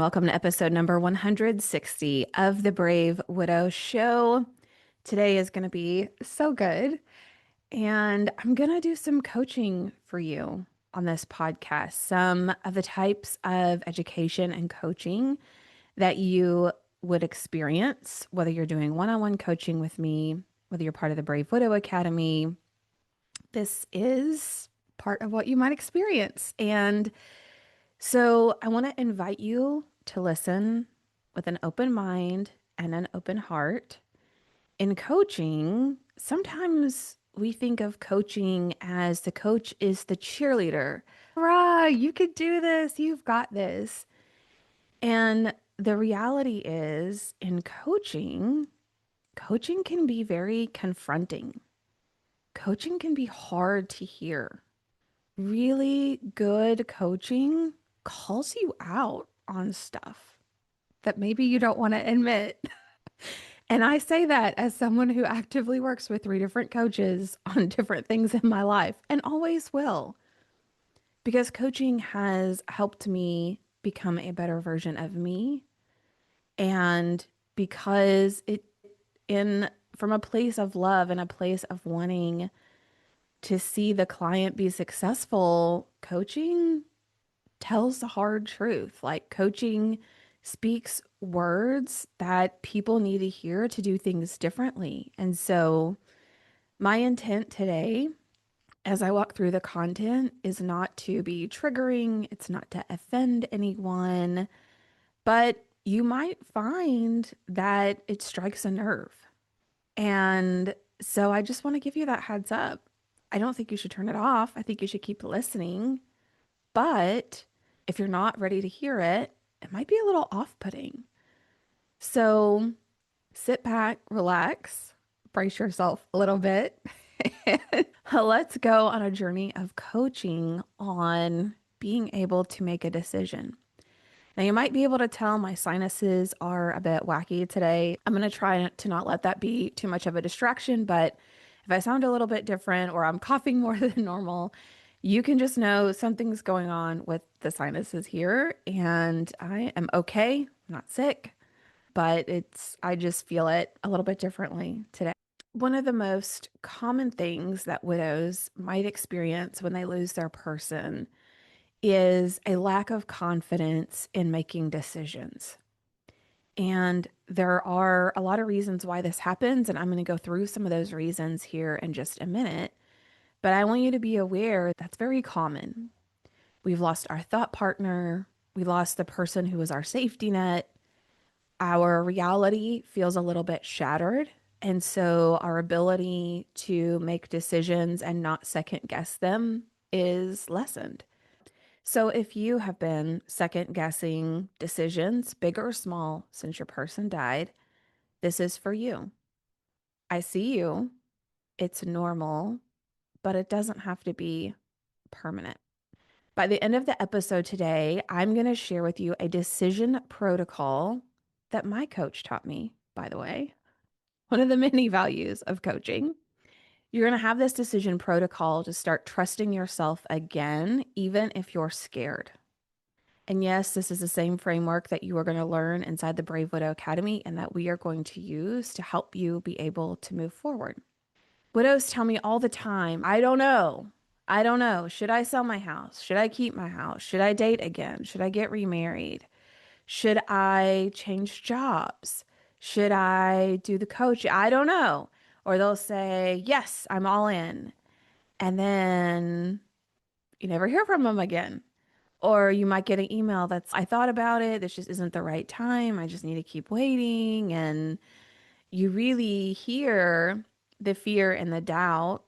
Welcome to episode number 160 of the Brave Widow Show. Today is going to be so good, and I'm going to do some coaching for you on this podcast. Some of the types of education and coaching that you would experience, whether you're doing one-on-one coaching with me, whether you're part of the Brave Widow Academy. This is part of what you might experience. And so I want to invite you to listen with an open mind and an open heart. In coaching, sometimes we think of coaching as the coach is the cheerleader. Hurrah, you can do this. You've got this. And the reality is, in coaching, coaching can be very confronting. Coaching can be hard to hear. Really good coaching calls you out on stuff that maybe you don't want to admit. And I say that as someone who actively works with three different coaches on different things in my life and always will, because coaching has helped me become a better version of me. And because it in from a place of love and a place of wanting to see the client be successful, coaching tells the hard truth. Like coaching speaks words that people need to hear to do things differently. And so, my intent today, as I walk through the content, is not to be triggering, it's not to offend anyone, but you might find that it strikes a nerve. And so, I just want to give you that heads up. I don't think you should turn it off. I think you should keep listening. But if you're not ready to hear it, it might be a little off-putting. So sit back, relax, brace yourself a little bit, and let's go on a journey of coaching on being able to make a decision. Now, you might be able to tell my sinuses are a bit wacky today. I'm going to try to not let that be too much of a distraction, but if I sound a little bit different or I'm coughing more than normal, you can just know something's going on with the sinuses here, and I am okay. I'm not sick, but I just feel it a little bit differently today. One of the most common things that widows might experience when they lose their person is a lack of confidence in making decisions. And there are a lot of reasons why this happens, and I'm going to go through some of those reasons here in just a minute. But I want you to be aware that's very common. We've lost our thought partner, we lost the person who was our safety net. Our reality feels a little bit shattered. And so our ability to make decisions and not second guess them is lessened. So if you have been second guessing decisions, big or small, since your person died, this is for you. I see you. It's normal, but it doesn't have to be permanent. By the end of the episode today, I'm going to share with you a decision protocol that my coach taught me, by the way, one of the many values of coaching. You're going to have this decision protocol to start trusting yourself again, even if you're scared. And yes, this is the same framework that you are going to learn inside the Brave Widow Academy and that we are going to use to help you be able to move forward. Widows tell me all the time, I don't know. I don't know. Should I sell my house? Should I keep my house? Should I date again? Should I get remarried? Should I change jobs? Should I do the coach? I don't know. Or they'll say, yes, I'm all in. And then you never hear from them again. Or you might get an email that's, I thought about it. This just isn't the right time. I just need to keep waiting. And you really hear the fear and the doubt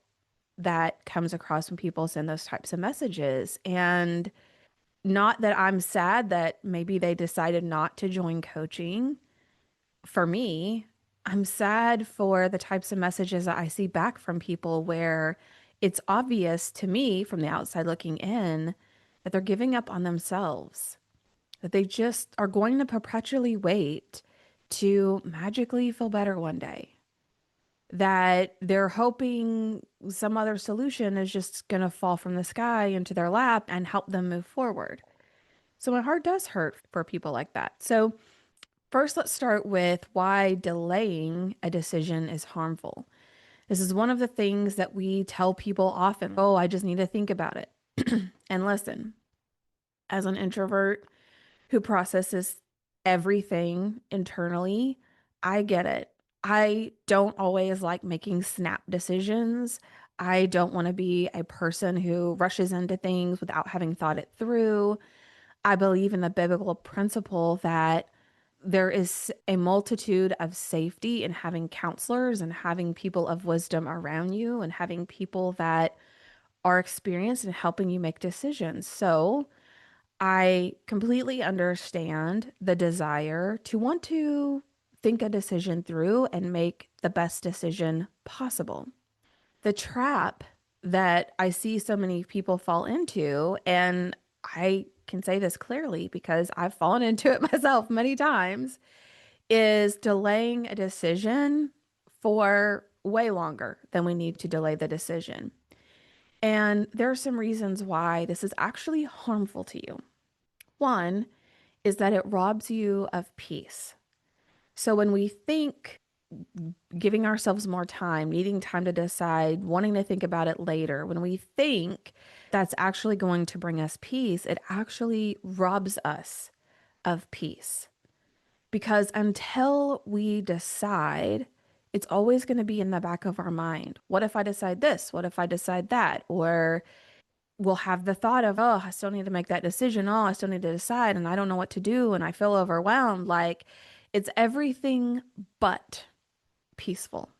that comes across when people send those types of messages. And not that I'm sad that maybe they decided not to join coaching. For me, I'm sad for the types of messages that I see back from people where it's obvious to me from the outside looking in that they're giving up on themselves, that they just are going to perpetually wait to magically feel better one day, that they're hoping some other solution is just going to fall from the sky into their lap and help them move forward. So my heart does hurt for people like that. So first, let's start with why delaying a decision is harmful. This is one of the things that we tell people often. Oh, I just need to think about it. And listen, as an introvert who processes everything internally, I get it. I don't always like making snap decisions. I don't want to be a person who rushes into things without having thought it through. I believe in the biblical principle that there is a multitude of safety in having counselors and having people of wisdom around you and having people that are experienced in helping you make decisions. So I completely understand the desire to want to think a decision through and make the best decision possible. The trap that I see so many people fall into, and I can say this clearly because I've fallen into it myself many times, is delaying a decision for way longer than we need to delay the decision. And there are some reasons why this is actually harmful to you. One is that it robs you of peace. So when we think giving ourselves more time, needing time to decide, wanting to think about it later, when we think that's actually going to bring us peace, it actually robs us of peace. Because until we decide, it's always going to be in the back of our mind. What if I decide this? What if I decide that? Or we'll have the thought of, oh, I still need to make that decision. Oh, I still need to decide, and I don't know what to do, and I feel overwhelmed. Like it's everything but peaceful.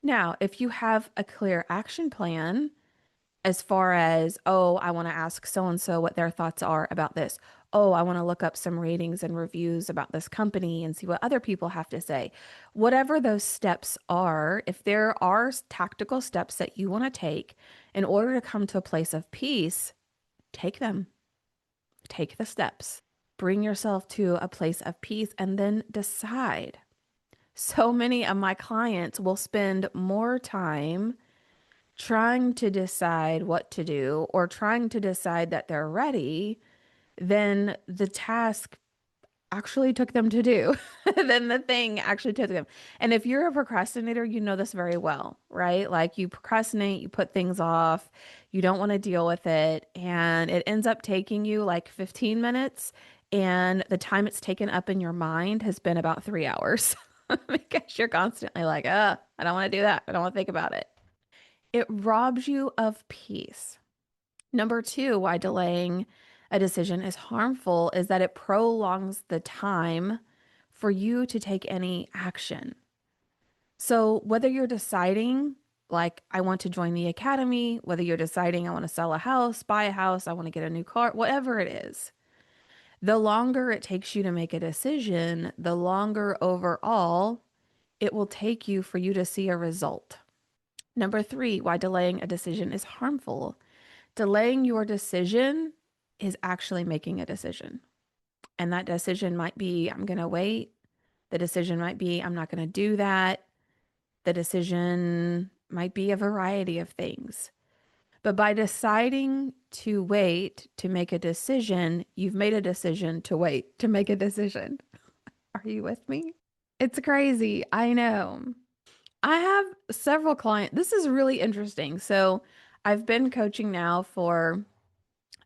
Now, if you have a clear action plan, as far as, oh, I want to ask so and so what their thoughts are about this. Oh, I want to look up some ratings and reviews about this company and see what other people have to say. Whatever those steps are, if there are tactical steps that you want to take in order to come to a place of peace, take them. Take the steps. Bring yourself to a place of peace and then decide. So many of my clients will spend more time trying to decide what to do or trying to decide that they're ready than the task actually took them to do, than the thing actually took them. And if you're a procrastinator, you know this very well, right? Like you procrastinate, you put things off, you don't want to deal with it, and it ends up taking you like 15 minutes, and the time it's taken up in your mind has been about 3 hours because you're constantly like, I don't want to do that. I don't want to think about it. It robs you of peace. Number two, why delaying a decision is harmful is that it prolongs the time for you to take any action. So, whether you're deciding, like, I want to join the academy, whether you're deciding, I want to sell a house, buy a house, I want to get a new car, whatever it is, the longer it takes you to make a decision, the longer overall it will take you for you to see a result. Number three, why delaying a decision is harmful. Delaying your decision is actually making a decision. And that decision might be, I'm going to wait. The decision might be, I'm not going to do that. The decision might be a variety of things. But by deciding to wait to make a decision, you've made a decision to wait to make a decision. Are you with me? It's crazy. I know. I have several clients. This is really interesting. So I've been coaching now for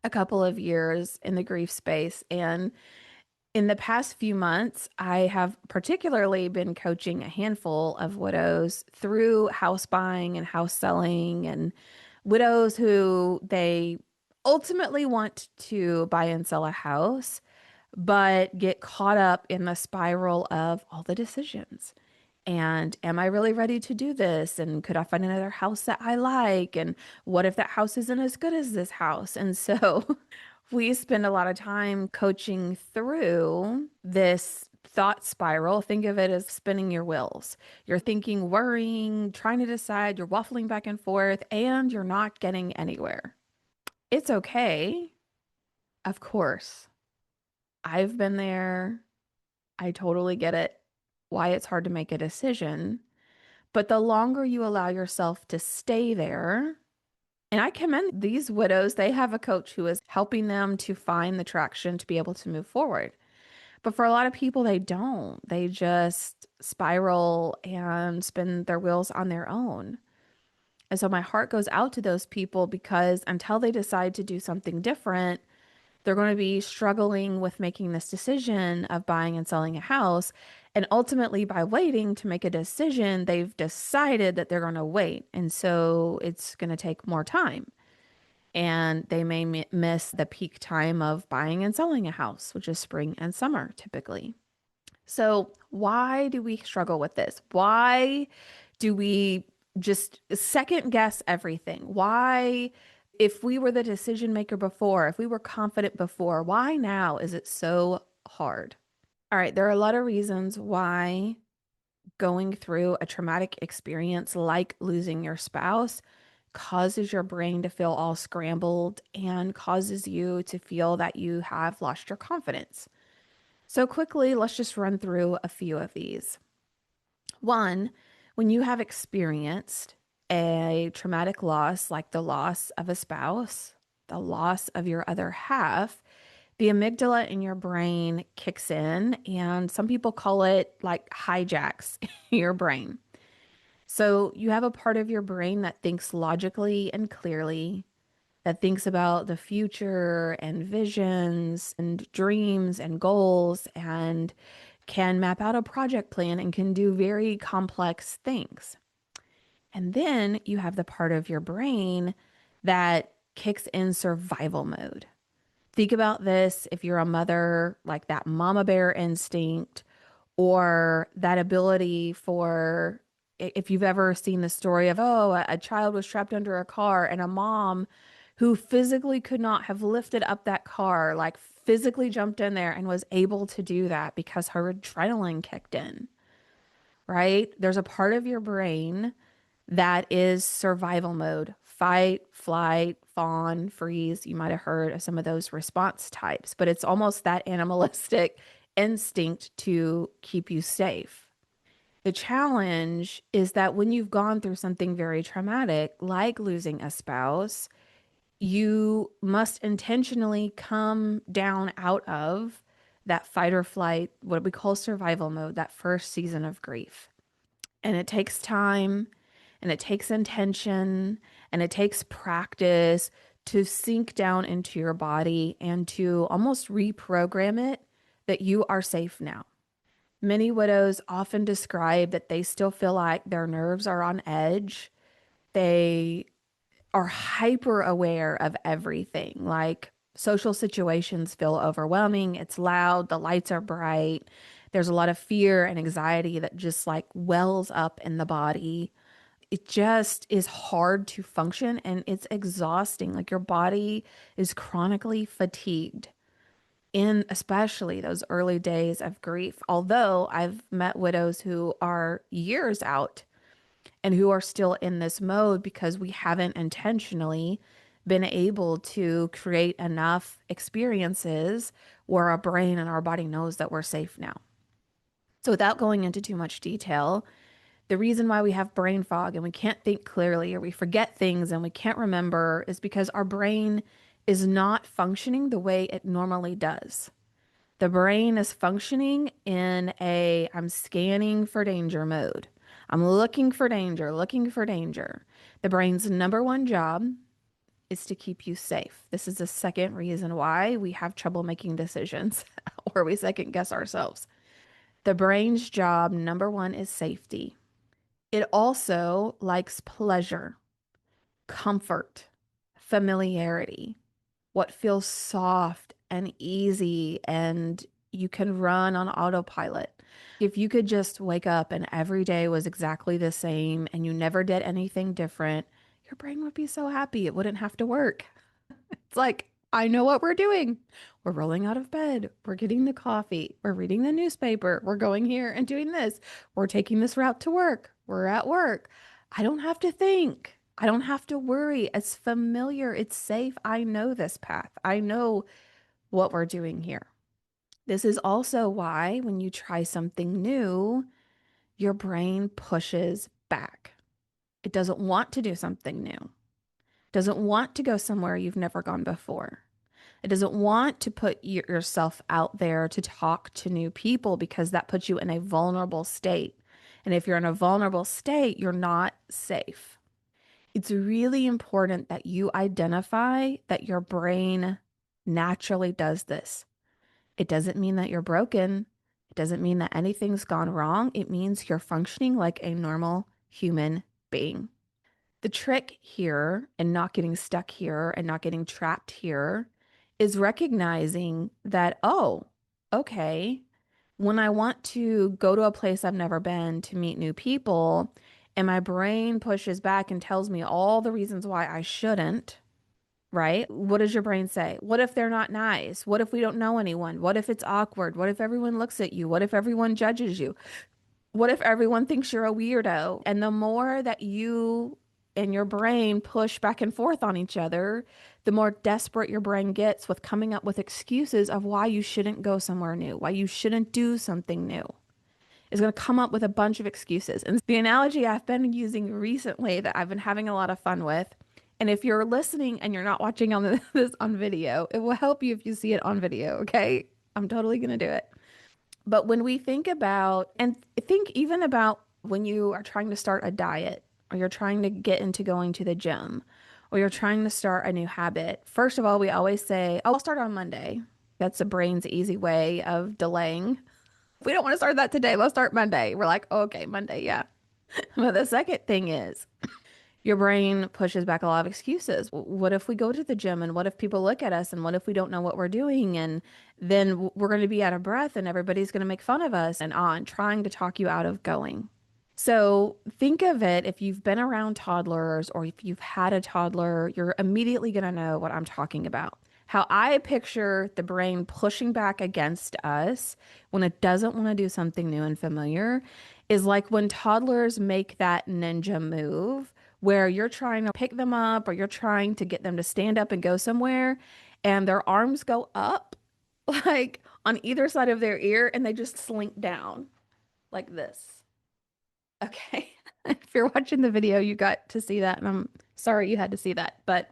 a couple of years in the grief space. And in the past few months, I have particularly been coaching a handful of widows through house buying and house selling, and widows who they ultimately want to buy and sell a house, but get caught up in the spiral of all the decisions. And am I really ready to do this? And could I find another house that I like? And what if that house isn't as good as this house? And so we spend a lot of time coaching through this thought spiral. Think of it as spinning your wheels. You're thinking, worrying, trying to decide, you're waffling back and forth, and you're not getting anywhere. It's okay. Of course. I've been there. I totally get it. Why it's hard to make a decision. But the longer you allow yourself to stay there, And I commend these widows. They have a coach who is helping them to find the traction to be able to move forward. But for a lot of people, they don't. They just spiral and spin their wheels on their own. And so my heart goes out to those people because until they decide to do something different, they're going to be struggling with making this decision of buying and selling a house. And ultimately, by waiting to make a decision, they've decided that they're going to wait. And so it's going to take more time. And they may miss the peak time of buying and selling a house, which is spring and summer typically. So, why do we struggle with this? Why do we just second guess everything? Why, if we were the decision maker before, if we were confident before, why now is it so hard? All right, there are a lot of reasons why going through a traumatic experience like losing your spouse causes your brain to feel all scrambled and causes you to feel that you have lost your confidence. So, quickly, let's just run through a few of these. One, when you have experienced a traumatic loss, like the loss of a spouse, the loss of your other half, the amygdala in your brain kicks in, and some people call it like hijacks your brain. So you have a part of your brain that thinks logically and clearly, that thinks about the future and visions and dreams and goals and can map out a project plan and can do very complex things. And then you have the part of your brain that kicks in survival mode. Think about this if you're a mother, like that mama bear instinct, or that ability for, if you've ever seen the story of, oh, a child was trapped under a car and a mom who physically could not have lifted up that car, like physically jumped in there and was able to do that because her adrenaline kicked in, right? There's a part of your brain that is survival mode, fight, flight, fawn, freeze. You might have heard of some of those response types, but it's almost that animalistic instinct to keep you safe. The challenge is that when you've gone through something very traumatic, like losing a spouse, you must intentionally come down out of that fight or flight, what we call survival mode, that first season of grief. And it takes time and it takes intention and it takes practice to sink down into your body and to almost reprogram it that you are safe now. Many widows often describe that they still feel like their nerves are on edge. They are hyper aware of everything. Like social situations feel overwhelming. It's loud. The lights are bright. There's a lot of fear and anxiety that just like wells up in the body. It just is hard to function and it's exhausting. Like your body is chronically fatigued in especially those early days of grief. Although I've met widows who are years out and who are still in this mode because we haven't intentionally been able to create enough experiences where our brain and our body knows that we're safe now. So, without going into too much detail, the reason why we have brain fog and we can't think clearly or we forget things and we can't remember is because our brain is not functioning the way it normally does. The brain is functioning in a I'm scanning for danger mode. I'm looking for danger, looking for danger. The brain's number one job is to keep you safe. This is the second reason why we have trouble making decisions or we second guess ourselves. The brain's job, number one, is safety. It also likes pleasure, comfort, familiarity, what feels soft and easy and you can run on autopilot. If you could just wake up and every day was exactly the same and you never did anything different, your brain would be so happy it wouldn't have to work. It's like, I know what we're doing. We're rolling out of bed. We're getting the coffee. We're reading the newspaper. We're going here and doing this. We're taking this route to work. We're at work. I don't have to think. I don't have to worry. It's familiar. It's safe. I know this path. I know what we're doing here. This is also why when you try something new, your brain pushes back. It doesn't want to do something new doesn't want to go somewhere you've never gone before. It doesn't want to put yourself out there to talk to new people because that puts you in a vulnerable state. And if you're in a vulnerable state, you're not safe. It's really important that you identify that your brain naturally does this. It doesn't mean that you're broken. It doesn't mean that anything's gone wrong. It means you're functioning like a normal human being. The trick here and not getting stuck here and not getting trapped here is recognizing that, oh, okay, when I want to go to a place I've never been to meet new people, and my brain pushes back and tells me all the reasons why I shouldn't, right? What does your brain say? What if they're not nice? What if we don't know anyone? What if it's awkward? What if everyone looks at you? What if everyone judges you? What if everyone thinks you're a weirdo? And the more that you and your brain push back and forth on each other, the more desperate your brain gets with coming up with excuses of why you shouldn't go somewhere new, why you shouldn't do something new. It's going to come up with a bunch of excuses. And the analogy I've been using recently that I've been having a lot of fun with, and if you're listening and you're not watching on this on video, it will help you if you see it on video, okay? I'm totally going to do it. But when we think about, and think even about when you are trying to start a diet, or you're trying to get into going to the gym, or you're trying to start a new habit, first of all, we always say, oh, I'll start on Monday. That's the brain's easy way of delaying. If we don't want to start that today, let's start Monday. We're like, oh, okay, Monday, yeah. But the second thing is, your brain pushes back a lot of excuses. What if we go to the gym and what if people look at us and what if we don't know what we're doing and then we're going to be out of breath and everybody's going to make fun of us and on trying to talk you out of going. So think of it if you've been around toddlers or if you've had a toddler, you're immediately going to know what I'm talking about. How I picture the brain pushing back against us when it doesn't want to do something new and familiar is like when toddlers make that ninja move where you're trying to pick them up or you're trying to get them to stand up and go somewhere and their arms go up like on either side of their ear and they just slink down like this. Okay. If you're watching the video, you got to see that, and I'm sorry you had to see that, but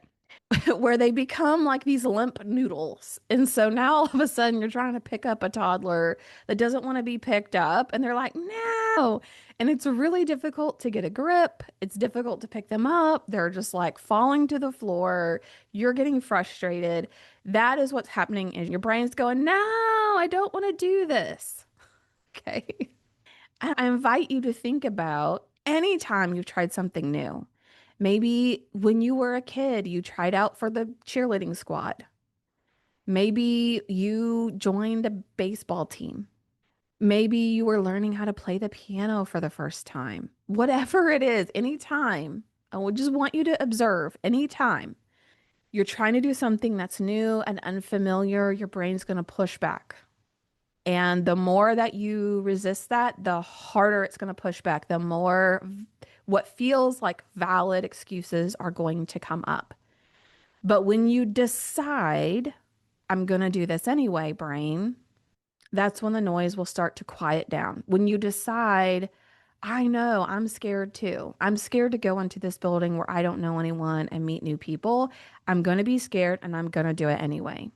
where they become like these limp noodles. And so now all of a sudden you're trying to pick up a toddler that doesn't want to be picked up, and they're like, no. And it's really difficult to get a grip. It's difficult to pick them up. They're just like falling to the floor. You're getting frustrated. That is what's happening, and your brain's going, no, I don't want to do this. Okay. I invite you to think about any time you've tried something new. Maybe when you were a kid, you tried out for the cheerleading squad. Maybe you joined a baseball team. Maybe you were learning how to play the piano for the first time. Whatever it is, anytime, I would just want you to observe anytime you're trying to do something that's new and unfamiliar, your brain's going to push back. And the more that you resist that, the harder it's going to push back, the more what feels like valid excuses are going to come up. But when you decide, I'm going to do this anyway, brain, that's when the noise will start to quiet down. When you decide, I know I'm scared too. I'm scared to go into this building where I don't know anyone and meet new people. I'm going to be scared and I'm going to do it anyway.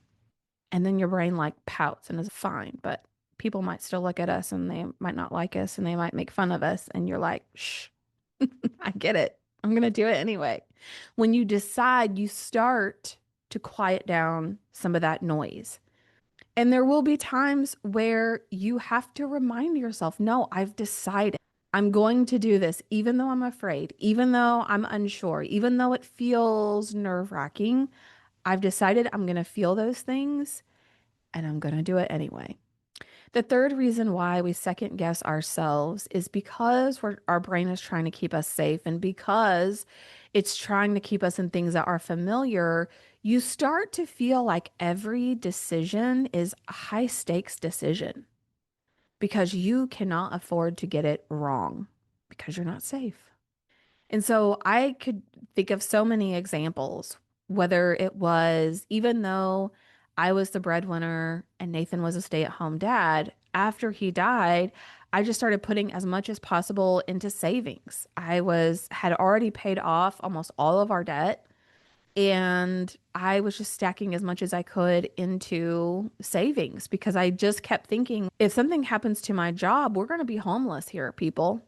And then your brain like pouts and is fine, but people might still look at us and they might not like us and they might make fun of us. And you're like, shh, I get it. I'm going to do it anyway. When you decide, you start to quiet down some of that noise. And there will be times where you have to remind yourself, no, I've decided I'm going to do this, even though I'm afraid, even though I'm unsure, even though it feels nerve-wracking. I've decided I'm going to feel those things and I'm going to do it anyway. The third reason why we second guess ourselves is because our brain is trying to keep us safe and because it's trying to keep us in things that are familiar. You start to feel like every decision is a high stakes decision because you cannot afford to get it wrong because you're not safe. And so I could think of so many examples, whether it was even though I was the breadwinner and Nathan was a stay-at-home dad, after he died, I just started putting as much as possible into savings. Had already paid off almost all of our debt. And I was just stacking as much as I could into savings because I just kept thinking, if something happens to my job, we're going to be homeless here, people.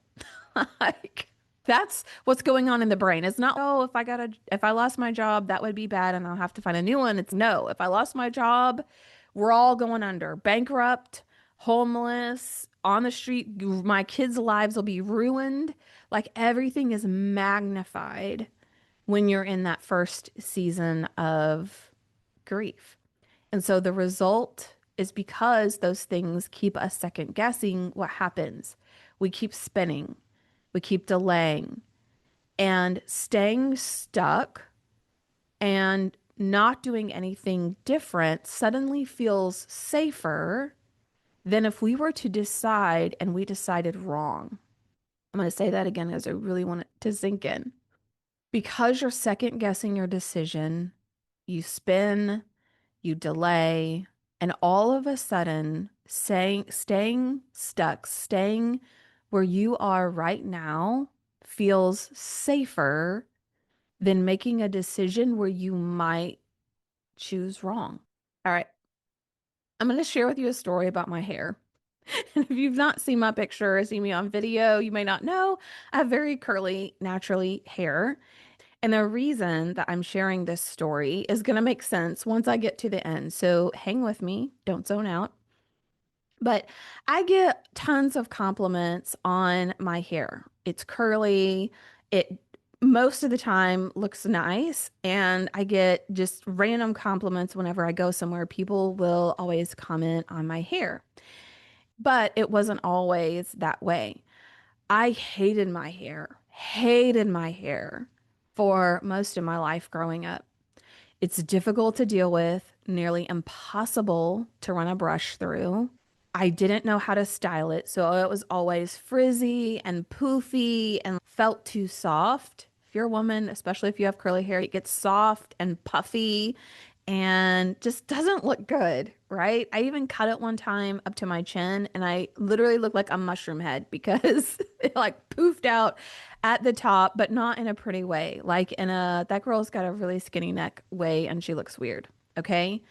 Like, that's what's going on in the brain. It's not, oh, if I lost my job, that would be bad and I'll have to find a new one. It's no, if I lost my job, we're all going under, bankrupt, homeless, on the street. My kids' lives will be ruined. Like, everything is magnified when you're in that first season of grief. And so the result is because those things keep us second guessing what happens. We keep spinning, we keep delaying, and staying stuck and not doing anything different suddenly feels safer than if we were to decide and we decided wrong. I'm going to say that again because I really want it to sink in. Because you're second guessing your decision, you spin, you delay, and all of a sudden, staying stuck, staying where you are right now feels safer than making a decision where you might choose wrong. All right, I'm going to share with you a story about my hair. And if you've not seen my picture or seen me on video, you may not know I have very curly, naturally hair. And the reason that I'm sharing this story is going to make sense once I get to the end. So hang with me, don't zone out. But I get tons of compliments on my hair. It's curly. It most of the time looks nice. And I get just random compliments whenever I go somewhere. People will always comment on my hair. But it wasn't always that way. I hated my hair for most of my life growing up. It's difficult to deal with, nearly impossible to run a brush through. I didn't know how to style it, so it was always frizzy and poofy and felt too soft. If you're a woman, especially if you have curly hair, it gets soft and puffy and just doesn't look good, right? I even cut it one time up to my chin and I literally looked like a mushroom head because it like poofed out at the top, but not in a pretty way. Like in a, that girl's got a really skinny neck way and she looks weird. Okay.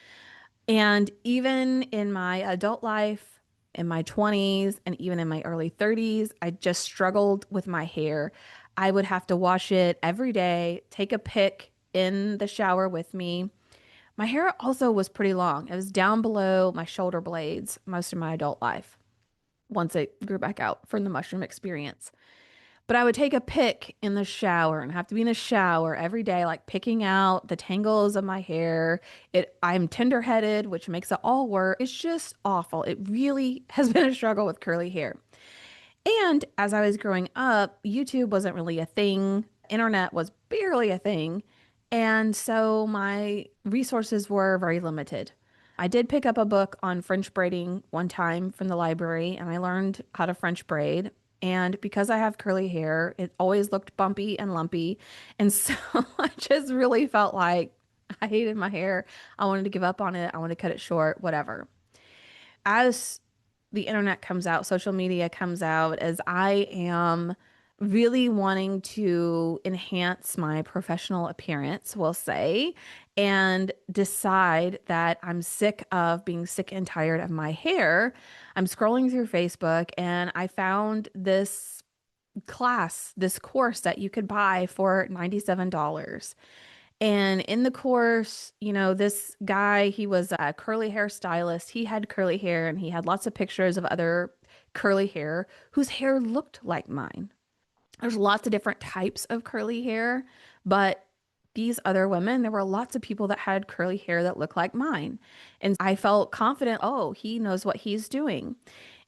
And even in my adult life, in my 20s, and even in my early 30s, I just struggled with my hair. I would have to wash it every day, take a pick in the shower with me. My hair also was pretty long. It was down below my shoulder blades most of my adult life once it grew back out from the mushroom experience. But I would take a pick in the shower and have to be in the shower every day, like picking out the tangles of my hair. I'm tender-headed, which makes it all worse. It's just awful. It really has been a struggle with curly hair. And as I was growing up, YouTube wasn't really a thing. Internet was barely a thing. And so my resources were very limited. I did pick up a book on French braiding one time from the library, and I learned how to French braid. And because I have curly hair, it always looked bumpy and lumpy. And so I just really felt like I hated my hair. I wanted to give up on it. I wanted to cut it short, whatever. As the internet comes out, social media comes out, as I am really wanting to enhance my professional appearance, we'll say, and decide that I'm sick of being sick and tired of my hair. I'm scrolling through Facebook and I found this class, this course that you could buy for $97. And in the course, this guy, he was a curly hair stylist. He had curly hair and he had lots of pictures of other curly hair whose hair looked like mine. There's lots of different types of curly hair, but these other women, there were lots of people that had curly hair that looked like mine. And I felt confident, oh, he knows what he's doing.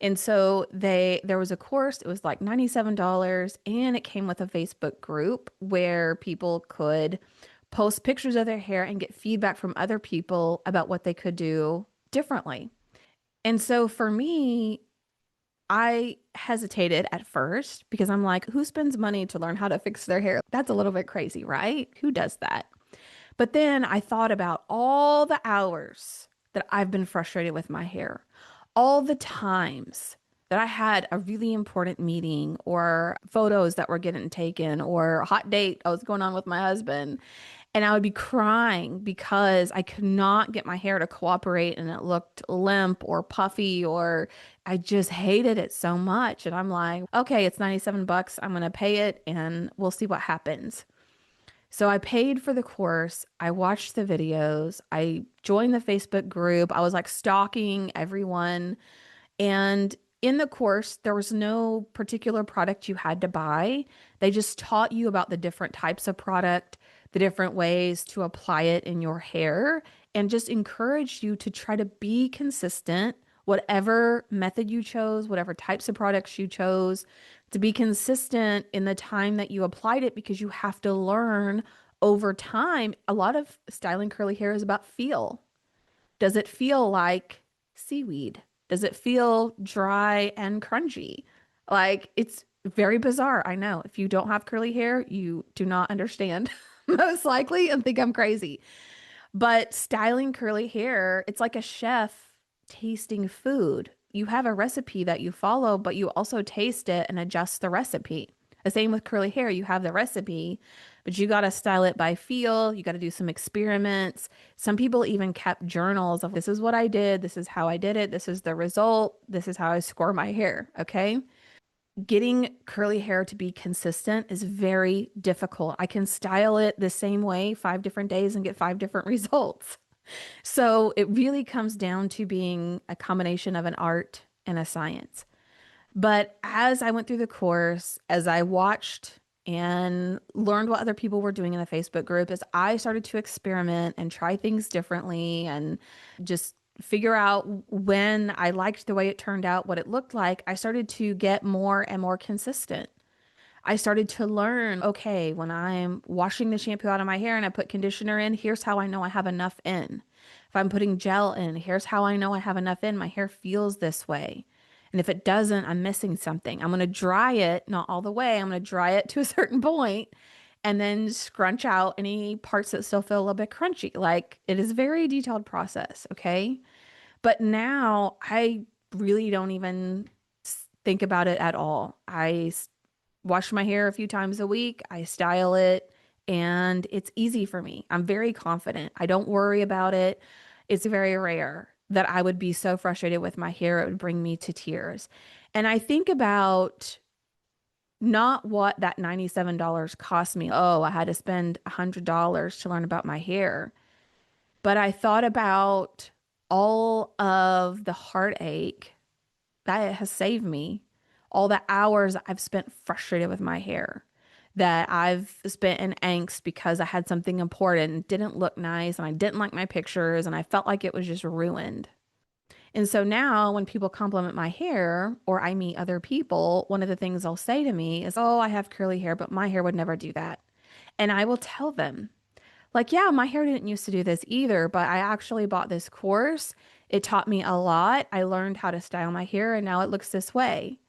And so there was a course, it was like $97, and it came with a Facebook group where people could post pictures of their hair and get feedback from other people about what they could do differently. And so for me, I hesitated at first because I'm like, who spends money to learn how to fix their hair? That's a little bit crazy, right? Who does that? But then I thought about all the hours that I've been frustrated with my hair, all the times that I had a really important meeting or photos that were getting taken or a hot date I was going on with my husband. And I would be crying because I could not get my hair to cooperate and it looked limp or puffy or I just hated it so much. And I'm like, okay, it's 97 bucks. I'm going to pay it and we'll see what happens. So I paid for the course. I watched the videos. I joined the Facebook group. I was like stalking everyone. And in the course, there was no particular product you had to buy. They just taught you about the different types of product, the different ways to apply it in your hair, and just encouraged you to try to be consistent, whatever method you chose, whatever types of products you chose, to be consistent in the time that you applied it because you have to learn over time. A lot of styling curly hair is about feel. Does it feel like seaweed? Does it feel dry and crunchy? Like it's very bizarre. I know. If you don't have curly hair, you do not understand most likely and think I'm crazy. But styling curly hair, it's like a chef tasting food. You have a recipe that you follow, but you also taste it and adjust the recipe. The same with curly hair. You have the recipe, but you got to style it by feel. You got to do some experiments. Some people even kept journals of this is what I did. This is how I did it. This is the result. This is how I score my hair. Okay. Getting curly hair to be consistent is very difficult. I can style it the same way 5 different days and get 5 different results. So it really comes down to being a combination of an art and a science. But as I went through the course, as I watched and learned what other people were doing in the Facebook group, as I started to experiment and try things differently and just figure out when I liked the way it turned out, what it looked like, I started to get more and more consistent. I started to learn, okay, when I'm washing the shampoo out of my hair and I put conditioner in, here's how I know I have enough in. If I'm putting gel in, here's how I know I have enough in. My hair feels this way. And if it doesn't, I'm missing something. I'm going to dry it, not all the way. I'm going to dry it to a certain point and then scrunch out any parts that still feel a little bit crunchy. Like it is a very detailed process, okay? But now I really don't even think about it at all. Wash my hair a few times a week. I style it and it's easy for me. I'm very confident. I don't worry about it. It's very rare that I would be so frustrated with my hair, it would bring me to tears. And I think about not what that $97 cost me. Oh, I had to spend $100 to learn about my hair. But I thought about all of the heartache that it has saved me, all the hours I've spent frustrated with my hair, that I've spent in angst because I had something important and didn't look nice and I didn't like my pictures and I felt like it was just ruined. And so now when people compliment my hair or I meet other people, one of the things they'll say to me is, oh, I have curly hair, but my hair would never do that. And I will tell them, like, yeah, my hair didn't used to do this either, but I actually bought this course. It taught me a lot. I learned how to style my hair and now it looks this way.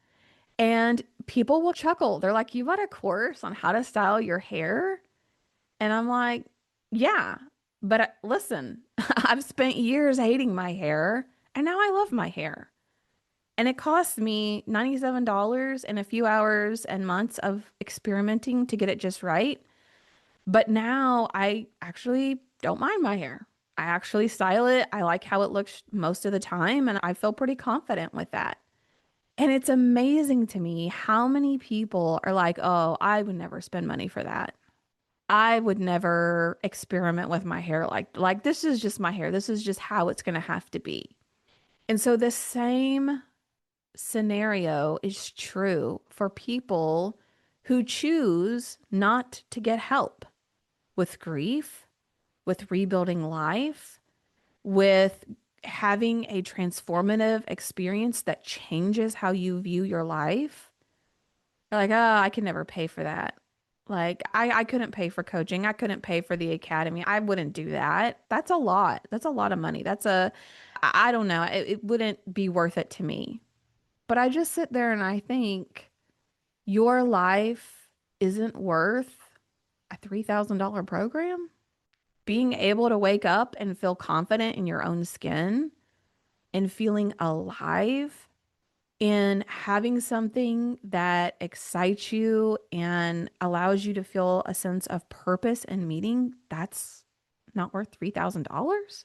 And people will chuckle. They're like, you bought a course on how to style your hair? And I'm like, yeah, but listen, I've spent years hating my hair and now I love my hair. And it cost me $97 and a few hours and months of experimenting to get it just right. But now I actually don't mind my hair. I actually style it. I like how it looks most of the time, and I feel pretty confident with that. And it's amazing to me how many people are like, oh, I would never spend money for that. I would never experiment with my hair like this is just my hair. This is just how it's going to have to be. And so the same scenario is true for people who choose not to get help with grief, with rebuilding life, with having a transformative experience that changes how you view your life. You're like, oh, I can never pay for that. Like, I couldn't pay for coaching. I couldn't pay for the academy. I wouldn't do that. That's a lot. That's a lot of money. I don't know. It wouldn't be worth it to me. But I just sit there and I think your life isn't worth a $3,000 program. Being able to wake up and feel confident in your own skin and feeling alive in having something that excites you and allows you to feel a sense of purpose and meaning, that's not worth $3,000.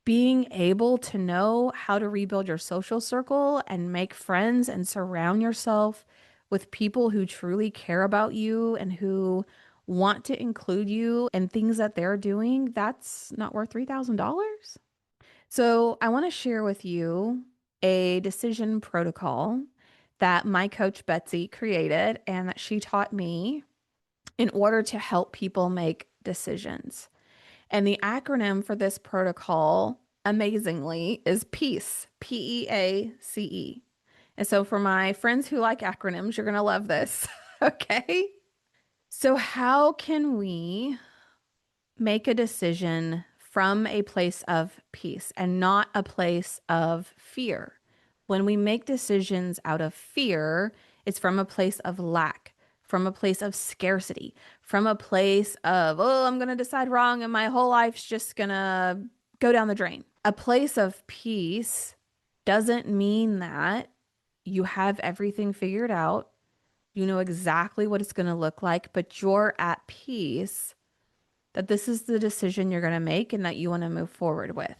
Being able to know how to rebuild your social circle and make friends and surround yourself with people who truly care about you and who want to include you in things that they're doing, that's not worth $3,000. So, I want to share with you a decision protocol that my coach Betsy created and that she taught me in order to help people make decisions. And the acronym for this protocol, amazingly, is PEACE, P-E-A-C-E. And so, for my friends who like acronyms, you're going to love this. Okay. So, how can we make a decision from a place of peace and not a place of fear? When we make decisions out of fear, it's from a place of lack, from a place of scarcity, from a place of, oh, I'm going to decide wrong and my whole life's just going to go down the drain. A place of peace doesn't mean that you have everything figured out. You know exactly what it's going to look like, but you're at peace that this is the decision you're going to make and that you want to move forward with.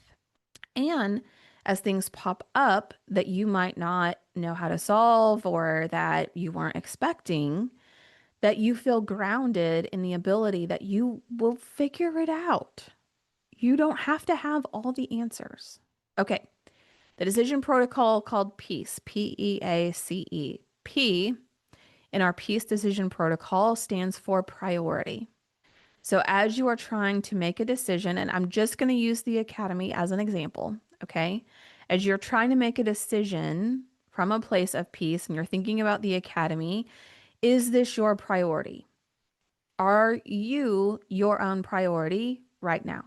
And as things pop up that you might not know how to solve or that you weren't expecting, that you feel grounded in the ability that you will figure it out. You don't have to have all the answers. Okay, the decision protocol called PEACE, P-E-A-C-E. P in our PEACE decision protocol stands for priority. So, as you are trying to make a decision, and I'm just going to use the academy as an example, okay? As you're trying to make a decision from a place of peace and you're thinking about the academy, is this your priority? Are you your own priority right now?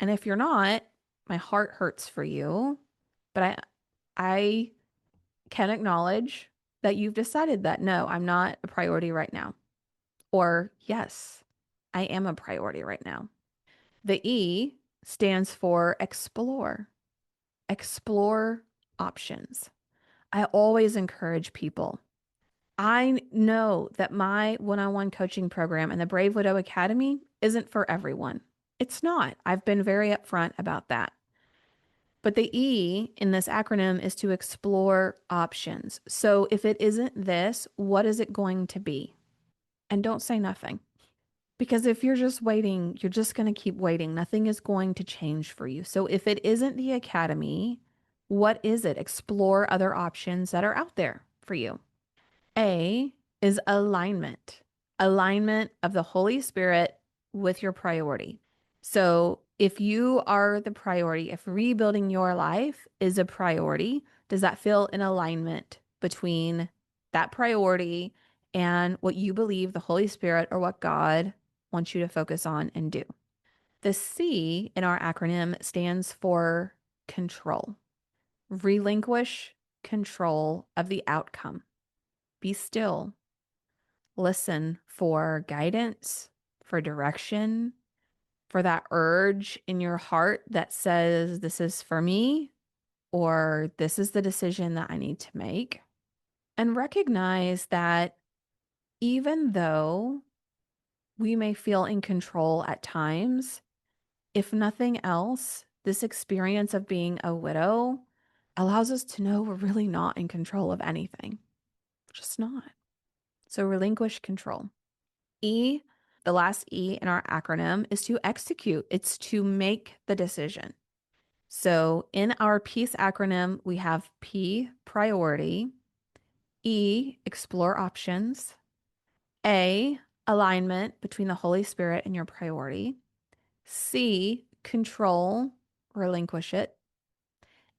And if you're not, my heart hurts for you, but I can acknowledge that you've decided that no, I'm not a priority right now. Or yes, I am a priority right now. The E stands for explore. Explore options. I always encourage people. I know that my one-on-one coaching program and the Brave Widow Academy isn't for everyone. It's not. I've been very upfront about that. But the E in this acronym is to explore options. So if it isn't this, what is it going to be? And don't say nothing. Because if you're just waiting, you're just going to keep waiting. Nothing is going to change for you. So if it isn't the academy, what is it? Explore other options that are out there for you. A is alignment, alignment of the Holy Spirit with your priority. So if you are the priority, if rebuilding your life is a priority, does that feel in alignment between that priority and what you believe the Holy Spirit or what God wants you to focus on and do? The C in our acronym stands for control. Relinquish control of the outcome. Be still. Listen for guidance, for direction, for that urge in your heart that says, this is for me, or this is the decision that I need to make. And recognize that even though we may feel in control at times, if nothing else, this experience of being a widow allows us to know we're really not in control of anything. We're just not. So relinquish control. E, the last E in our acronym, is to execute. It's to make the decision. So in our PEACE acronym, we have P, priority, E, explore options, A, alignment between the Holy Spirit and your priority, C, control, relinquish it,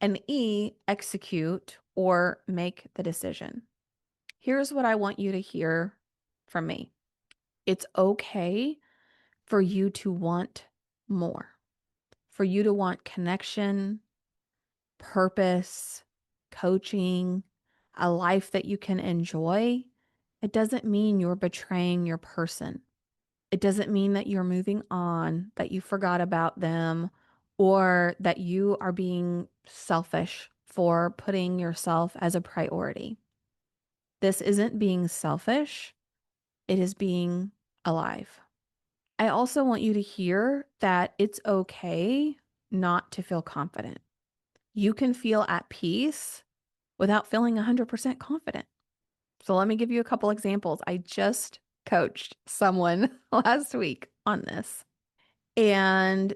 and E, execute or make the decision. Here's what I want you to hear from me. It's okay for you to want more, for you to want connection, purpose, coaching, a life that you can enjoy. It doesn't mean you're betraying your person. It doesn't mean that you're moving on, that you forgot about them, or that you are being selfish for putting yourself as a priority. This isn't being selfish, it is being alive. I also want you to hear that it's okay not to feel confident. You can feel at peace without feeling 100% confident. So let me give you a couple examples. I just coached someone last week on this, and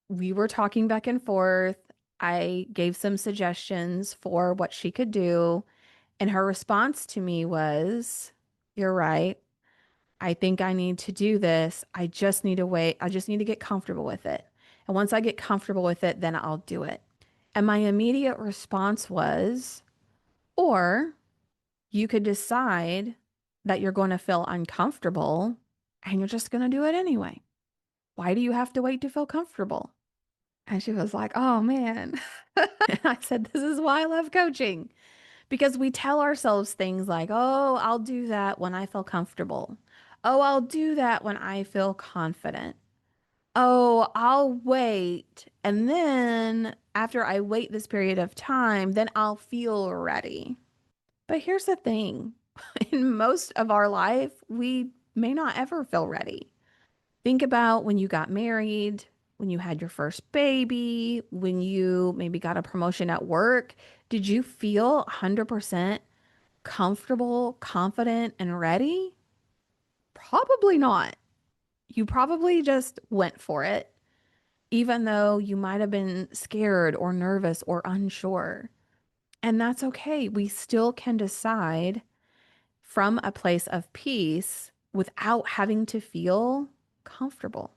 we were talking back and forth. I gave some suggestions for what she could do, and her response to me was, "You're right. I think I need to do this. I just need to wait. I just need to get comfortable with it. And once I get comfortable with it, then I'll do it." And my immediate response was, or you could decide that you're going to feel uncomfortable and you're just going to do it anyway. Why do you have to wait to feel comfortable? And she was like, "Oh man." I said, "This is why I love coaching." Because we tell ourselves things like, "Oh, I'll do that when I feel comfortable. Oh, I'll do that when I feel confident. Oh, I'll wait. And then after I wait this period of time, then I'll feel ready." But here's the thing. In most of our life, we may not ever feel ready. Think about when you got married, when you had your first baby, when you maybe got a promotion at work. Did you feel 100% comfortable, confident, and ready? Probably not. You probably just went for it, even though you might have been scared or nervous or unsure. And that's okay. We still can decide from a place of peace without having to feel comfortable.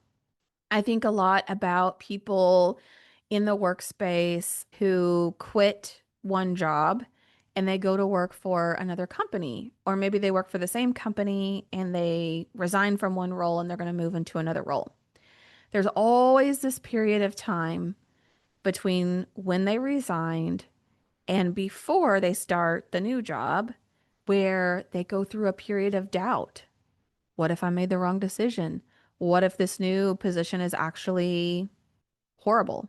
I think a lot about people in the workspace who quit one job and they go to work for another company, or maybe they work for the same company and they resign from one role and they're going to move into another role. There's always this period of time between when they resigned and before they start the new job where they go through a period of doubt. What if I made the wrong decision? What if this new position is actually horrible?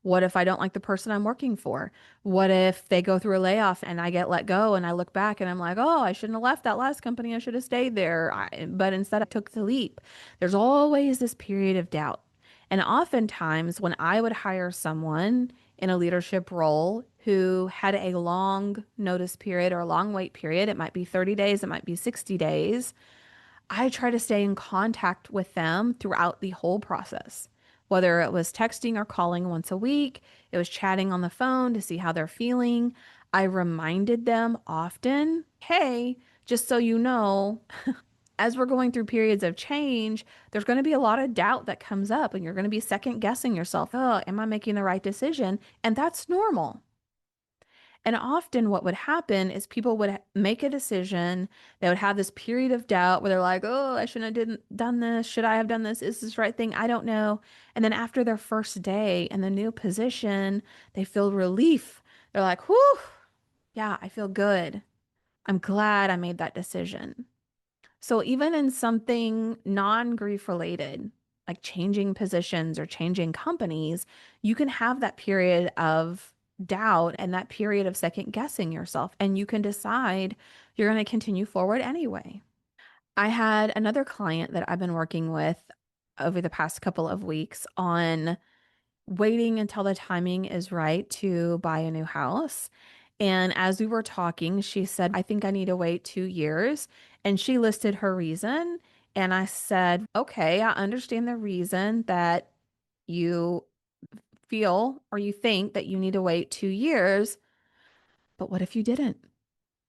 What if I don't like the person I'm working for? What if they go through a layoff and I get let go and I look back and I'm like, "Oh, I shouldn't have left that last company. I should have stayed there." But instead I took the leap. There's always this period of doubt. And oftentimes when I would hire someone in a leadership role who had a long notice period or a long wait period, it might be 30 days, it might be 60 days, I try to stay in contact with them throughout the whole process. Whether it was texting or calling once a week, it was chatting on the phone to see how they're feeling. I reminded them often, "Hey, just so you know, as we're going through periods of change, there's going to be a lot of doubt that comes up and you're going to be second guessing yourself. Oh, am I making the right decision?" And that's normal. And often what would happen is people would make a decision. They would have this period of doubt where they're like, "Oh, I shouldn't have didn't done this. Should I have done this? Is this the right thing? I don't know." And then after their first day in the new position, they feel relief. They're like, "Whew, yeah, I feel good. I'm glad I made that decision." So even in something non-grief related, like changing positions or changing companies, you can have that period of doubt and that period of second guessing yourself, and you can decide you're going to continue forward anyway. I had another client that I've been working with over the past couple of weeks on waiting until the timing is right to buy a new house. And as we were talking, she said, "I think I need to wait 2 years." And she listed her reason. And I said, "Okay, I understand the reason that you feel or you think that you need to wait 2 years. But what if you didn't?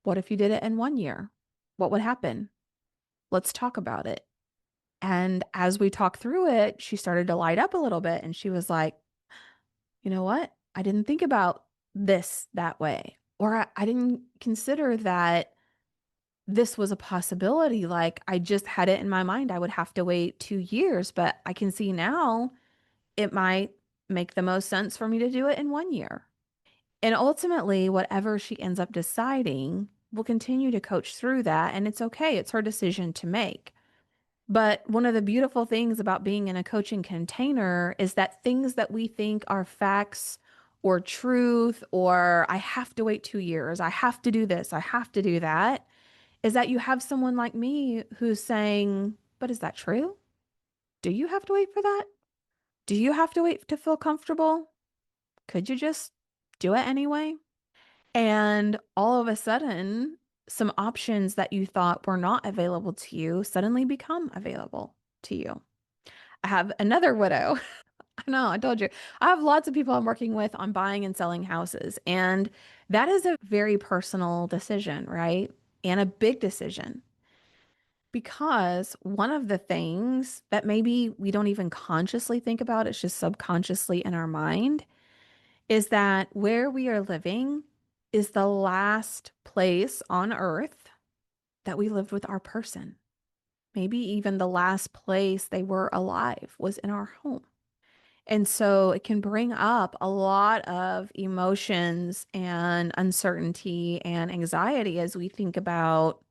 What if you did it in 1 year? What would happen? Let's talk about it." And as we talked through it, she started to light up a little bit. And she was like, "You know what? I didn't think about this that way. Or I didn't consider that this was a possibility. Like I just had it in my mind I would have to wait 2 years, but I can see now it might make the most sense for me to do it in 1 year." And ultimately, whatever she ends up deciding, we'll continue to coach through that. And it's okay, it's her decision to make. But one of the beautiful things about being in a coaching container is that things that we think are facts or truth, or I have to wait 2 years, I have to do this, I have to do that, is that you have someone like me who's saying, but is that true? Do you have to wait for that? Do you have to wait to feel comfortable? Could you just do it anyway? And all of a sudden, some options that you thought were not available to you suddenly become available to you. I have another widow. I know, I told you. I have lots of people I'm working with on buying and selling houses, and that is a very personal decision, right? And a big decision. Because one of the things that maybe we don't even consciously think about, it's just subconsciously in our mind, is that where we are living is the last place on earth that we lived with our person. Maybe even the last place they were alive was in our home. And so it can bring up a lot of emotions and uncertainty and anxiety as we think about,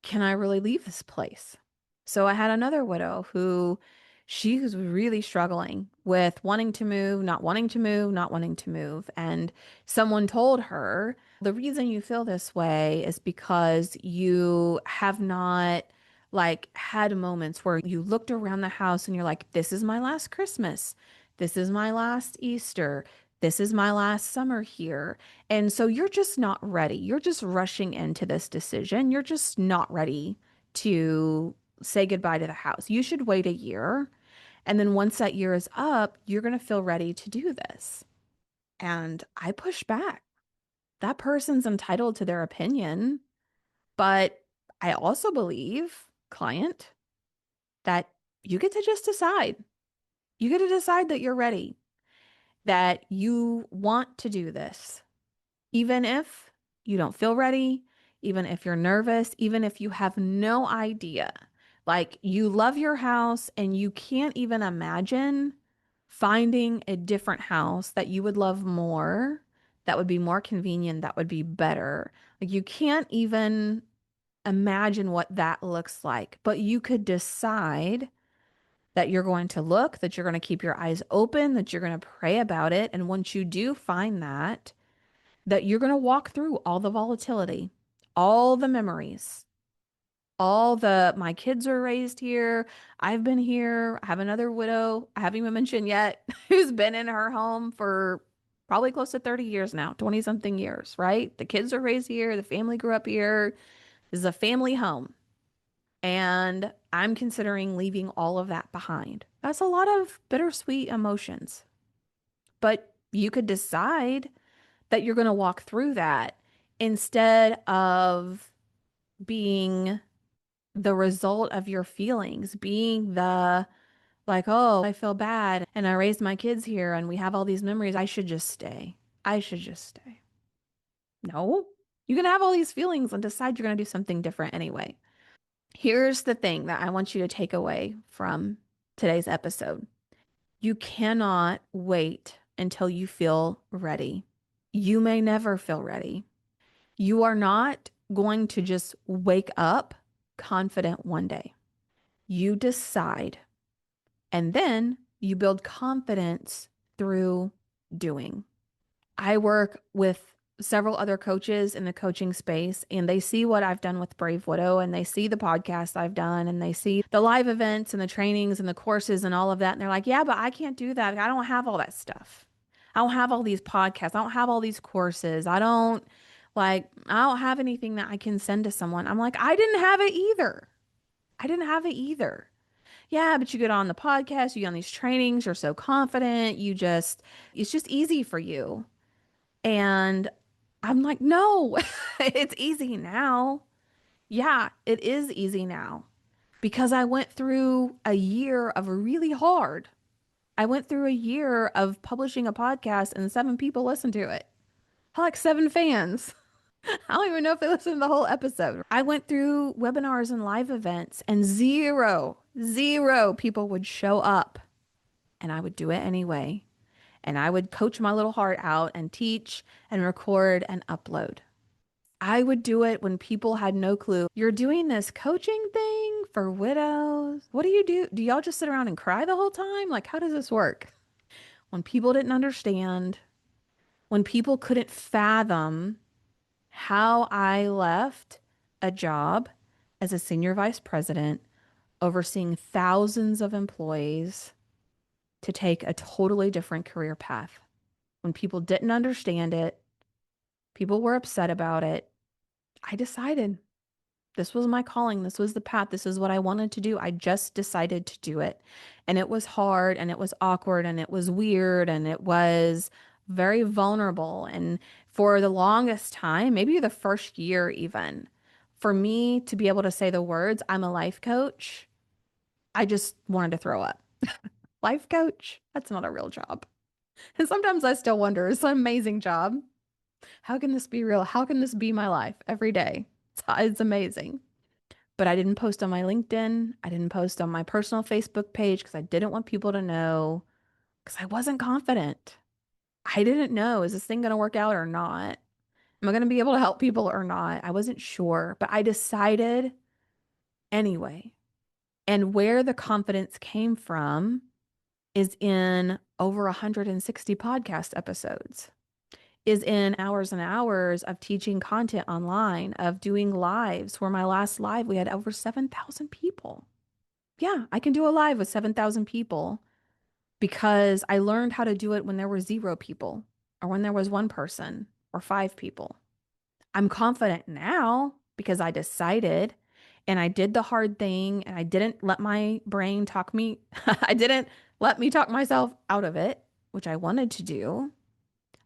can I really leave this place? So I had another widow who she was really struggling with wanting to move, not wanting to move, not wanting to move. And someone told her, the reason you feel this way is because you have not like had moments where you looked around the house and you're like, this is my last Christmas. This is my last Easter. This is my last summer here. And so you're just not ready. You're just rushing into this decision. You're just not ready to say goodbye to the house. You should wait a year. And then once that year is up, you're going to feel ready to do this. And I push back. That person's entitled to their opinion. But I also believe, client, that you get to just decide. You get to decide that you're ready, that you want to do this. Even if you don't feel ready, even if you're nervous, even if you have no idea, like you love your house and you can't even imagine finding a different house that you would love more, that would be more convenient, that would be better. Like you can't even imagine what that looks like, but you could decide that you're going to look, that you're going to keep your eyes open, that you're going to pray about it. And once you do find that you're going to walk through all the volatility, all the memories, all the my kids are raised here. I've been here. I have another widow I haven't even mentioned yet who's been in her home for probably close to 30 years now, 20 something years, right? The kids are raised here. The family grew up here. This is a family home. And I'm considering leaving all of that behind. That's a lot of bittersweet emotions. But you could decide that you're going to walk through that instead of being the result of your feelings, being the like, oh, I feel bad and I raised my kids here and we have all these memories. I should just stay. I should just stay. No, you can have all these feelings and decide you're going to do something different anyway. Here's the thing that I want you to take away from today's episode. You cannot wait until you feel ready. You may never feel ready. You are not going to just wake up confident one day. You decide, and then you build confidence through doing. I work with several other coaches in the coaching space, and they see what I've done with Brave Widow, and they see the podcasts I've done, and they see the live events and the trainings and the courses and all of that. And they're like, yeah, but I can't do that. I don't have all that stuff. I don't have all these podcasts. I don't have all these courses. I don't have anything that I can send to someone. I'm like, I didn't have it either. I didn't have it either. Yeah, but you get on the podcast, you get on these trainings, you're so confident, it's just easy for you. And I'm like, no, it's easy now. Yeah, it is easy now because I went through a year of really hard. I went through a year of publishing a podcast and 7 people listened to it. I like 7 fans. I don't even know if they listened to the whole episode. I went through webinars and live events and zero people would show up and I would do it anyway. And I would coach my little heart out and teach and record and upload. I would do it when people had no clue. You're doing this coaching thing for widows. What do you do? Do y'all just sit around and cry the whole time? Like, how does this work? When people didn't understand, when people couldn't fathom how I left a job as a senior vice president, overseeing thousands of employees to take a totally different career path. When people didn't understand it, people were upset about it. I decided this was my calling. This was the path. This is what I wanted to do. I just decided to do it. And it was hard and it was awkward and it was weird and it was very vulnerable. And for the longest time, maybe the first year even, for me to be able to say the words, I'm a life coach, I just wanted to throw up. Life coach? That's not a real job. And sometimes I still wonder, it's an amazing job. How can this be real? How can this be my life every day? It's amazing. But I didn't post on my LinkedIn. I didn't post on my personal Facebook page because I didn't want people to know because I wasn't confident. I didn't know, is this thing going to work out or not? Am I going to be able to help people or not? I wasn't sure, but I decided anyway. And where the confidence came from is in over 160 podcast episodes, is in hours and hours of teaching content online, of doing lives, where my last live, we had over 7,000 people. Yeah, I can do a live with 7,000 people because I learned how to do it when there were zero people or when there was one person or five people. I'm confident now because I decided and I did the hard thing and I didn't let my brain talk me. I didn't let me talk myself out of it, which I wanted to do.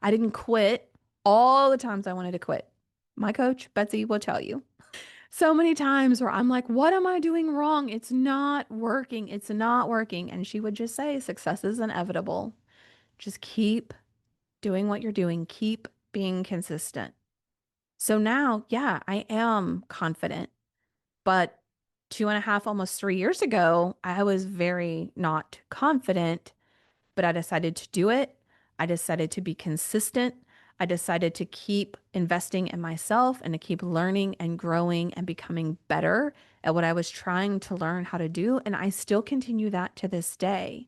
I didn't quit all the times I wanted to quit. My coach, Betsy, will tell you. So many times where I'm like, what am I doing wrong? It's not working. It's not working. And she would just say, success is inevitable. Just keep doing what you're doing, keep being consistent. So now, yeah, I am confident. But 2.5, almost 3 years ago, I was very not confident, but I decided to do it. I decided to be consistent. I decided to keep investing in myself and to keep learning and growing and becoming better at what I was trying to learn how to do. And I still continue that to this day.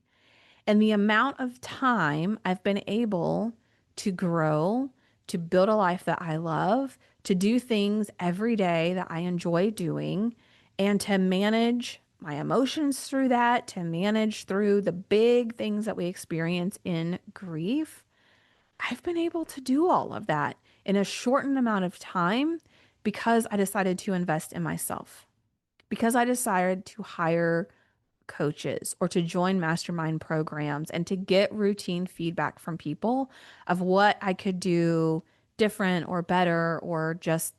And the amount of time I've been able to grow, to build a life that I love, to do things every day that I enjoy doing, and to manage my emotions through that, to manage through the big things that we experience in grief. I've been able to do all of that in a shortened amount of time because I decided to invest in myself, because I decided to hire coaches or to join mastermind programs and to get routine feedback from people of what I could do different or better or just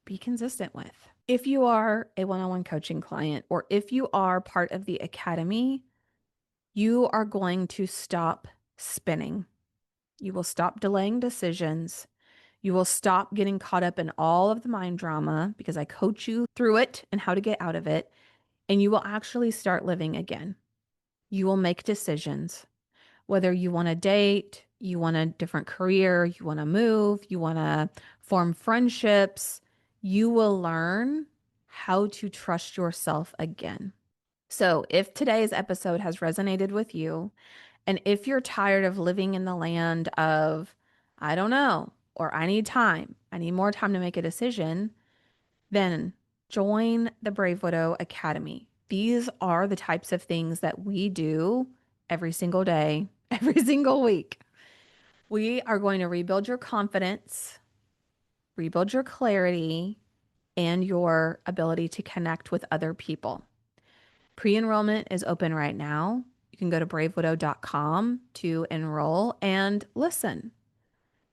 be consistent with. If you are a one-on-one coaching client or if you are part of the academy, you are going to stop spinning. You will stop delaying decisions. You will stop getting caught up in all of the mind drama because I coach you through it and how to get out of it. And you will actually start living again. You will make decisions, whether you want to date, you want a different career, you want to move, you want to form friendships. You will learn how to trust yourself again. So, if today's episode has resonated with you, and if you're tired of living in the land of, I don't know, or I need time, I need more time to make a decision, then join the Brave Widow Academy. These are the types of things that we do every single day, every single week. We are going to rebuild your confidence, rebuild your clarity, and your ability to connect with other people. Pre-enrollment is open right now. You can go to bravewidow.com to enroll and listen.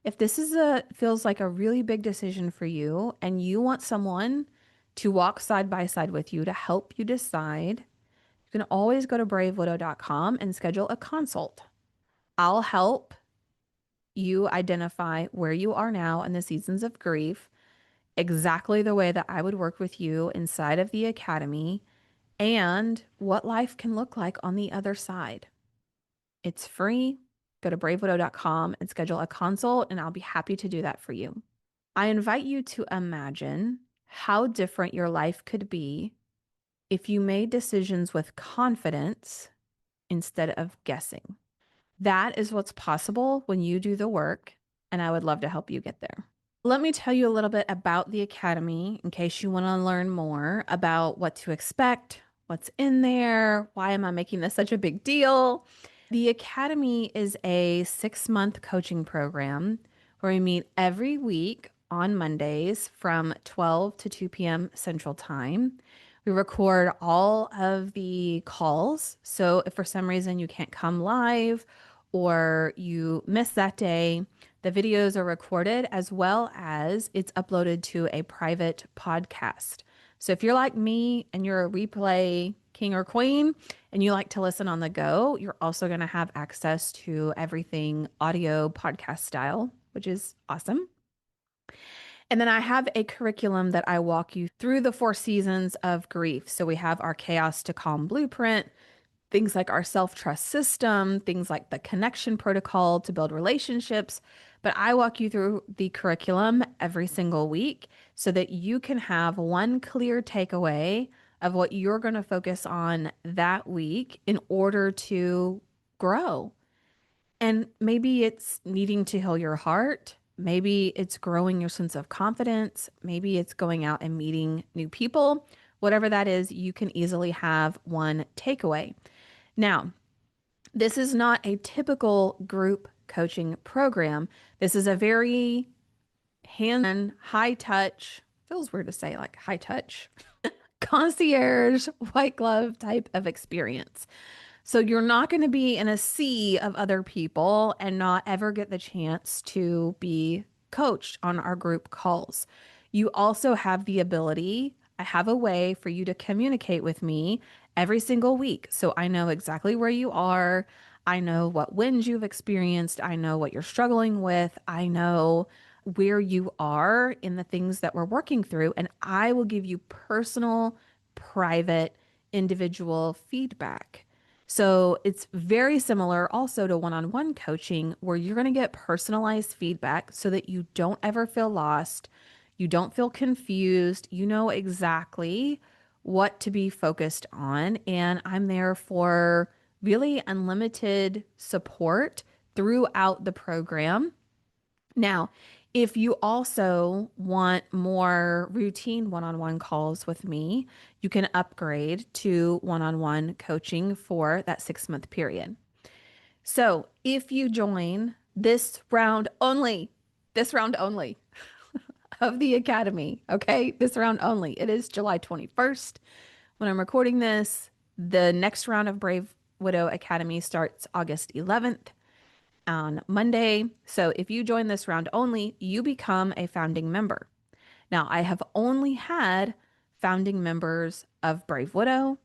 If this is feels like a really big decision for you and you want someone to walk side by side with you to help you decide, you can always go to bravewidow.com and schedule a consult. I'll help you identify where you are now in the seasons of grief, exactly the way that I would work with you inside of the academy, and what life can look like on the other side. It's free. Go to bravewidow.com and schedule a consult, and I'll be happy to do that for you. I invite you to imagine how different your life could be if you made decisions with confidence instead of guessing. That is what's possible when you do the work and I would love to help you get there. Let me tell you a little bit about the Academy in case you want to learn more about what to expect, what's in there, why am I making this such a big deal? The Academy is a 6-month coaching program where we meet every week on Mondays from 12 to 2 p.m. Central Time. We record all of the calls. So if for some reason you can't come live or you miss that day, the videos are recorded as well as it's uploaded to a private podcast. So if you're like me and you're a replay king or queen and you like to listen on the go, you're also going to have access to everything audio podcast style, which is awesome. And then I have a curriculum that I walk you through the 4 seasons of grief. So we have our chaos to calm blueprint, things like our self trust system, things like the connection protocol to build relationships. But I walk you through the curriculum every single week so that you can have one clear takeaway of what you're going to focus on that week in order to grow. And maybe it's needing to heal your heart. Maybe it's growing your sense of confidence. Maybe it's going out and meeting new people. Whatever that is, you can easily have one takeaway. Now, this is not a typical group coaching program. This is a very hands-on, high touch, feels weird to say like high touch, concierge, white glove type of experience. So you're not going to be in a sea of other people and not ever get the chance to be coached on our group calls. You also have the ability, I have a way for you to communicate with me every single week. So I know exactly where you are. I know what wins you've experienced. I know what you're struggling with. I know where you are in the things that we're working through. And I will give you personal, private, individual feedback. So it's very similar also to one-on-one coaching where you're going to get personalized feedback so that you don't ever feel lost. You don't feel confused. You know exactly what to be focused on. And I'm there for really unlimited support throughout the program. Now, if you also want more routine one on one calls with me, you can upgrade to one on one coaching for that 6-month period. So if you join this round only of the Academy, okay, this round only, it is July 21st when I'm recording this. The next round of Brave Widow Academy starts August 11th on Monday. So if you join this round only, you become a founding member. Now, I have only had founding members of Brave Widow,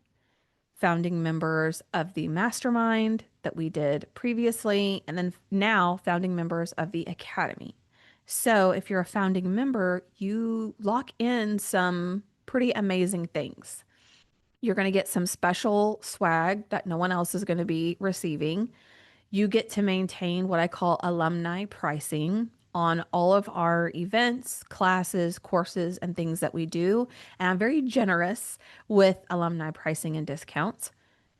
founding members of the mastermind that we did previously, and then now founding members of the Academy. So if you're a founding member, you lock in some pretty amazing things. You're going to get some special swag that no one else is going to be receiving. You get to maintain what I call alumni pricing on all of our events, classes, courses, and things that we do. And I'm very generous with alumni pricing and discounts.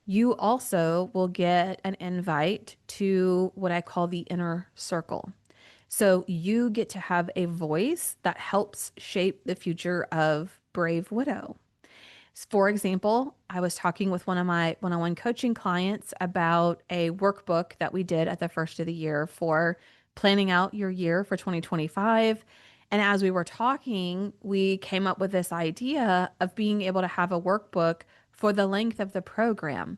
You also will get an invite to what I call the inner circle. So you get to have a voice that helps shape the future of Brave Widow. For example, I was talking with one of my one-on-one coaching clients about a workbook that we did at the first of the year for planning out your year for 2025. And as we were talking, we came up with this idea of being able to have a workbook for the length of the program.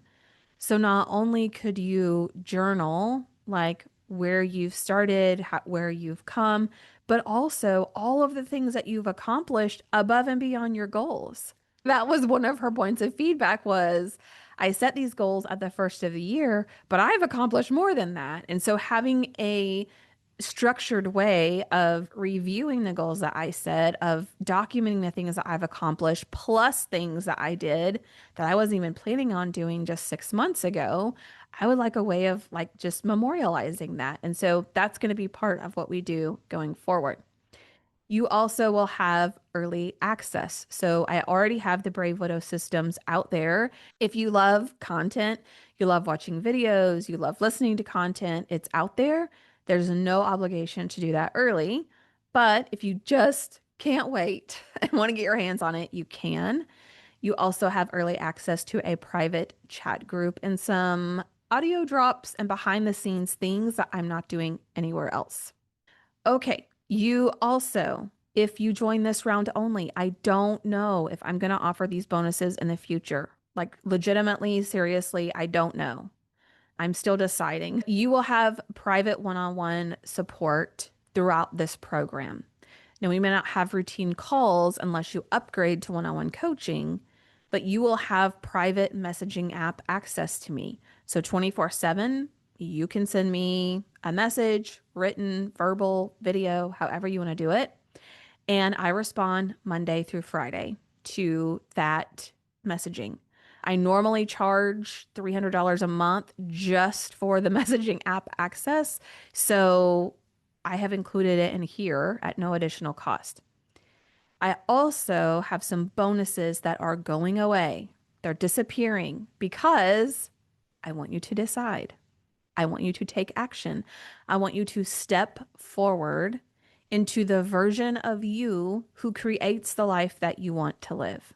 So not only could you journal like where you've started, where you've come, but also all of the things that you've accomplished above and beyond your goals. That was one of her points of feedback was I set these goals at the first of the year, but I've accomplished more than that. And so having a structured way of reviewing the goals that I set, of documenting the things that I've accomplished, plus things that I did that I wasn't even planning on doing just 6 months ago, I would like a way of like just memorializing that. And so that's going to be part of what we do going forward. You also will have early access. So I already have the Brave Widow systems out there. If you love content, you love watching videos, you love listening to content, it's out there. There's no obligation to do that early, but if you just can't wait and want to get your hands on it, you can. You also have early access to a private chat group and some audio drops and behind the scenes things that I'm not doing anywhere else. Okay, you also, if you join this round only, I don't know if I'm going to offer these bonuses in the future. Like, legitimately, seriously, I don't know. I'm still deciding. You will have private one-on-one support throughout this program. Now, we may not have routine calls unless you upgrade to one-on-one coaching, but you will have private messaging app access to me. So 24/7, you can send me a message, written, verbal, video, however you want to do it. And I respond Monday through Friday to that messaging. I normally charge $300 a month just for the messaging app access. So I have included it in here at no additional cost. I also have some bonuses that are going away. They're disappearing because I want you to decide. I want you to take action. I want you to step forward into the version of you who creates the life that you want to live.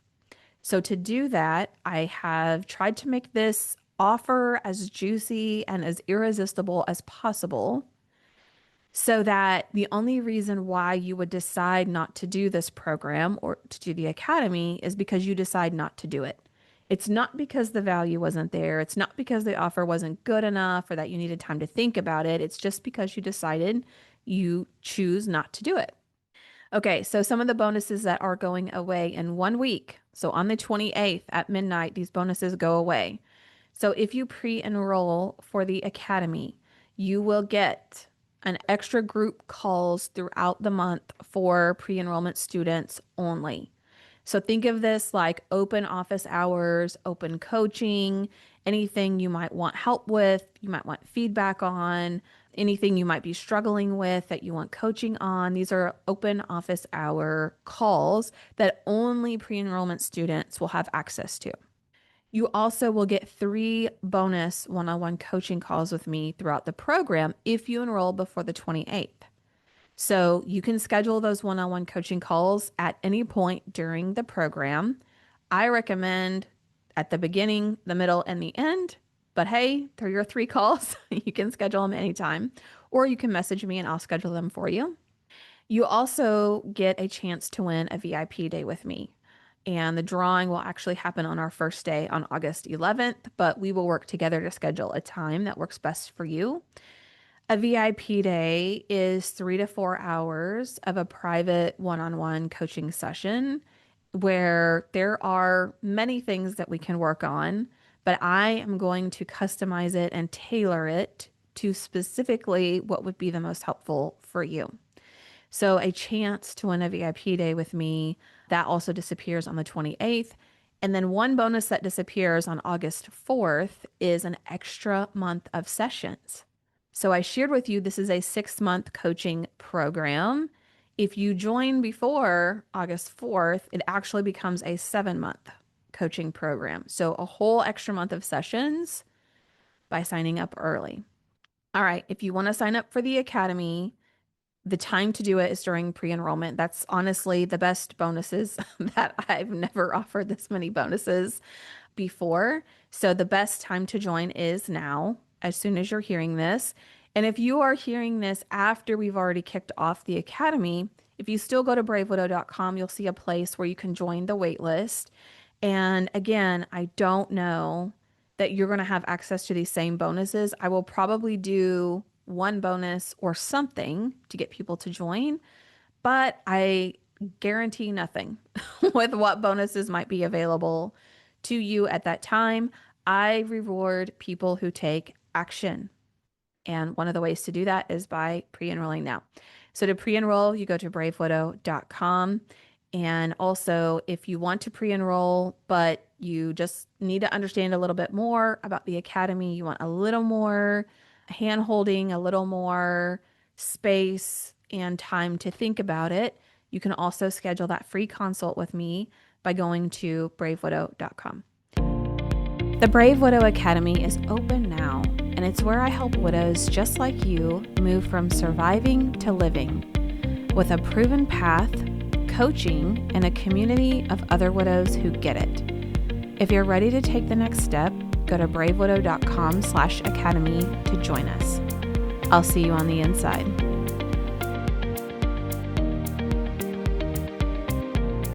So to do that, I have tried to make this offer as juicy and as irresistible as possible so that the only reason why you would decide not to do this program or to do the academy is because you decide not to do it. It's not because the value wasn't there. It's not because the offer wasn't good enough or that you needed time to think about it. It's just because you decided you choose not to do it. Okay, so some of the bonuses that are going away in 1 week. So on the 28th at midnight, these bonuses go away. So if you pre-enroll for the academy, you will get an extra group calls throughout the month for pre-enrollment students only. So think of this like open office hours, open coaching, anything you might want help with, you might want feedback on, anything you might be struggling with that you want coaching on. These are open office hour calls that only pre-enrollment students will have access to. You also will get 3 bonus one-on-one coaching calls with me throughout the program if you enroll before the 28th. So you can schedule those one-on-one coaching calls at any point during the program. I recommend at the beginning, the middle, and the end. But hey, they're your 3 calls. You can schedule them anytime, or you can message me and I'll schedule them for you. You also get a chance to win a VIP day with me. And the drawing will actually happen on our first day on August 11th, but we will work together to schedule a time that works best for you. A VIP day is 3 to 4 hours of a private one-on-one coaching session where there are many things that we can work on, but I am going to customize it and tailor it to specifically what would be the most helpful for you. So a chance to win a VIP day with me, that also disappears on the 28th. And then one bonus that disappears on August 4th is an extra month of sessions. So I shared with you this is a 6-month coaching program. If you join before August 4th, it actually becomes a 7-month coaching program. So a whole extra month of sessions by signing up early. All right, if you want to sign up for the academy, the time to do it is during pre-enrollment. That's honestly the best bonuses that I've never offered this many bonuses before. So the best time to join is now, as soon as you're hearing this. And if you are hearing this after we've already kicked off the academy, if you still go to bravewidow.com, you'll see a place where you can join the wait list. And again, I don't know that you're going to have access to these same bonuses. I will probably do one bonus or something to get people to join, but I guarantee nothing with what bonuses might be available to you at that time. I reward people who take action. And one of the ways to do that is by pre-enrolling now. So to pre-enroll, you go to bravewidow.com. And also, if you want to pre-enroll, but you just need to understand a little bit more about the academy, you want a little more hand-holding, a little more space and time to think about it, you can also schedule that free consult with me by going to bravewidow.com. The Brave Widow Academy is open now, and and it's where I help widows just like you move from surviving to living with a proven path, coaching, and a community of other widows who get it. If you're ready to take the next step, go to bravewidow.com/academy to join us. I'll see you on the inside.